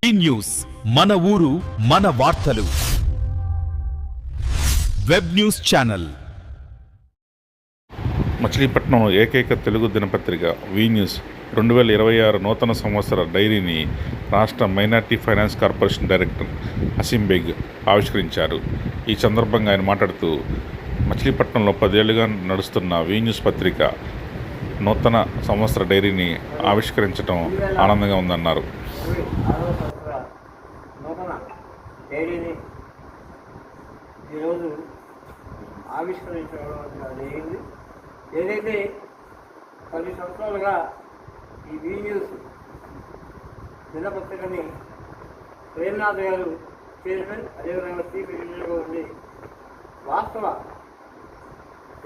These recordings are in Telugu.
ఈ న్యూస్ మన ఊరు మన వార్తలు. Web news channel. మచిలీపట్నం ఏకైక తెలుగు దినపత్రిక వి న్యూస్ 2026 నూతన సంవత్సర డైరీని రాష్ట్ర minority finance corporation director Asim Baig ఆవిష్కరించారు. ఈ సందర్భంగా ఆయన మాట్లాడుతూ, మచిలీపట్నంలో 10 ఏళ్లుగా నడుస్తున్న వి న్యూస్ పత్రిక నూతన సంవత్సర డైరీని ఆవిష్కరించడం ఆనందంగా ఉందన్నారు. నూతన డైరీని ఈరోజు ఆవిష్కరించడం జరిగింది. ఏదైతే 10 సంవత్సరాలుగా ఈ వి న్యూస్ దినపత్రికని ప్రేమ్నాథ్ గారు చైర్మన్, అదేవిధంగా చీఫ్ ఎడిటర్గా ఉండి వాస్తవ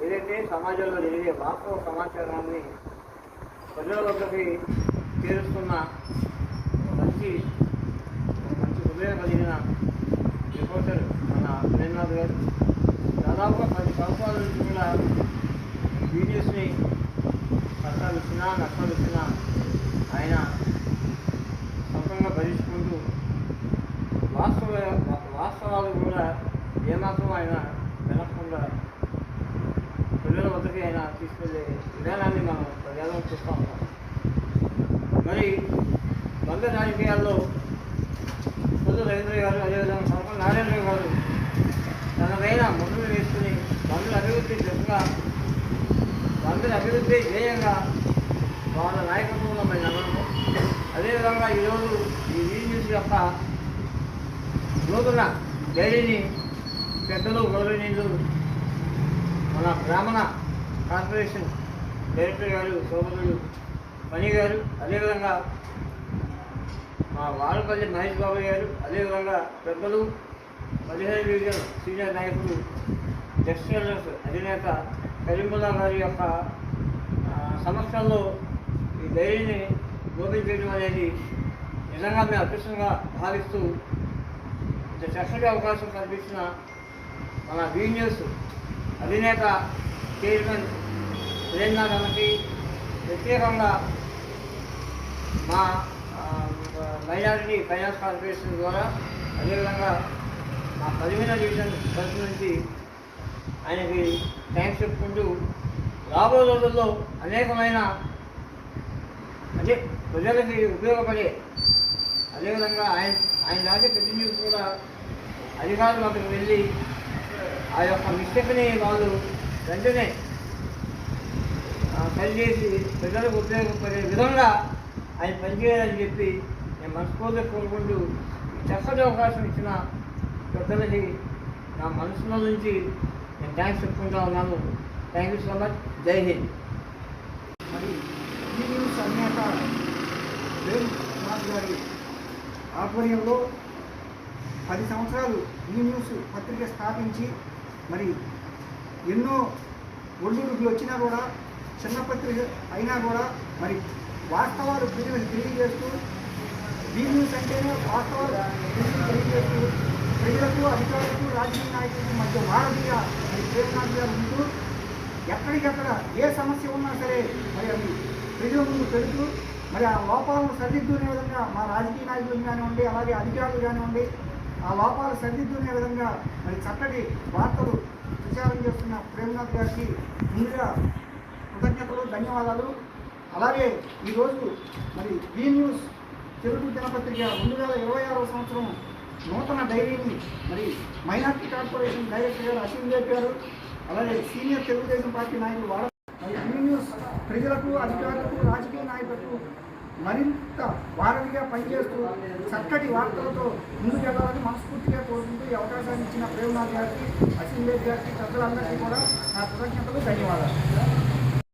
ఏదైతే సమాజంలో జరిగే వాస్తవ సమాచారాన్ని ప్రజల వద్దకి చేరుస్తున్న మంచి హృదయం కలిగిన రిపోర్టర్ మన ప్రేమ్నాథ్ గారు దాదాపుగా 10 సంవత్సరాల నుంచి కూడా వీడియోస్ని కష్టాలు వచ్చినా నష్టాలు వచ్చినా ఆయన సొంతంగా భరించుకుంటూ వాస్తవాలు కూడా ఏమాత్రం ఆయన వెనకుండా ప్రజల వద్దకి ఆయన తీసుకెళ్లే విధానాన్ని మనం ప్రజలను చూస్తూ ఉంటాం. మరి బంద రాజకీయాల్లో పొద్దు రవీంద్ర గారు, అదేవిధంగా సంవత్సరం నారాయణ గారు తనదైన ముందులు వేసుకుని బంధుల అభివృద్ధి దిశగా, బంధుల అభివృద్ధి ధ్యేయంగా వాళ్ళ నాయకత్వంలో మరి నమ్మకం. అదేవిధంగా ఈరోజు ఈ వి న్యూస్ యొక్క నూతన డైరీని పెద్దలు గౌరవనీయులు మన బ్రాహ్మణ కార్పొరేషన్ డైరెక్టర్ గారు సోదరుడు మణి గారు, అదేవిధంగా మా వాడపల్లి మహేష్ బాబు గారు, అదేవిధంగా పెద్దలు 15 డివిజన్ సీనియర్ నాయకులు టెక్స్టైల్స్ అధినేత కరీముల్లా గారి యొక్క సమక్షంలో ఈ డైరీని ఓపెన్ చేయడం అనేది నిజంగా మేము అదృష్టంగా భావిస్తూ ఇంత చక్కటి అవకాశం కల్పించిన మన వి న్యూస్ అధినేత చైర్మన్ ప్రేమ్నాథ్ గారికి ప్రత్యేకంగా మా మైనారిటీ ఫైనాన్స్ కార్పొరేషన్ ద్వారా, అదేవిధంగా మా 15వ డివిజన్ తరఫు నుంచి ఆయనకి థ్యాంక్స్ చెప్పుకుంటూ రాబో రోజుల్లో అనేకమైన ప్రజలకి ఉపయోగపడే, అదేవిధంగా ఆయన రాసే ప్రతి న్యూస్ కూడా అధికారులు అక్కడికి వెళ్ళి ఆ యొక్క మిస్టేక్ని వాళ్ళు వెంటనే సరిచేసి ప్రజలకు ఉపయోగపడే విధంగా ఆయన పనిచేయాలని చెప్పి నేను మనస్ఫూర్తిగా కోరుకుంటూ చక్కటి అవకాశం ఇచ్చిన పెద్దలకి నా మనసులో నుంచి నేను థ్యాంక్స్ చెప్పుకుంటా ఉన్నాను. Thank you so much. జై హింద్. మరి ఈ న్యూస్ అధినేత ప్రేమ్నాథ్ గారి ఆధ్వర్యంలో 10 సంవత్సరాలు ఈ న్యూస్ పత్రిక స్థాపించి మరి ఎన్నో ఒళ్ళుడుగులు వచ్చినా కూడా, చిన్న పత్రిక అయినా కూడా మరి వాస్తవాలు ప్రజలకు తెలియజేస్తూ, ఈ న్యూస్ అంటేనే వాస్తవాలు తెలియజేస్తూ ప్రజలకు, అధికారులకు, రాజకీయ నాయకులకు మధ్య వారధిగా మరి ప్రేమ్నాథ్ గారు ఉంటూ ఎక్కడికెక్కడ ఏ సమస్య ఉన్నా సరే మరి అవి ప్రజల ముందు పెడుతూ మరి ఆ లోపాలను సరిదిద్దునే విధంగా మా రాజకీయ నాయకులు కానివ్వండి, అలాగే అధికారులు కానివ్వండి, ఆ లోపాలు సరిదిద్దునే విధంగా మరి చక్కటి వార్తలు ప్రచారం చేస్తున్న ప్రేమ్నాథ్ గారికి ముందుగా కృతజ్ఞతలు, ధన్యవాదాలు. అలాగే ఈరోజు మరి వి న్యూస్ తెలుగు దినపత్రిక 2026వ సంవత్సరం నూతన డైరీని మరి మైనార్టీ కార్పొరేషన్ డైరెక్టర్ గారు అసీం బేగ్ గారు, అలాగే సీనియర్ తెలుగుదేశం పార్టీ నాయకులు వాడ మరి వి న్యూస్ ప్రజలకు, అధికారులకు, రాజకీయ నాయకులకు మరింత వారధిగా పనిచేస్తూ చక్కటి వార్తలతో ముందుకెళ్లాలని మనస్ఫూర్తిగా కోరుకుంటూ ఈ అవకాశాన్ని ఇచ్చిన ప్రేమ్నాథ్ గారికి, అసీం బేగ్ గారికి, పెద్దలందరికీ కూడా నా కృతజ్ఞతలు, ధన్యవాదాలు.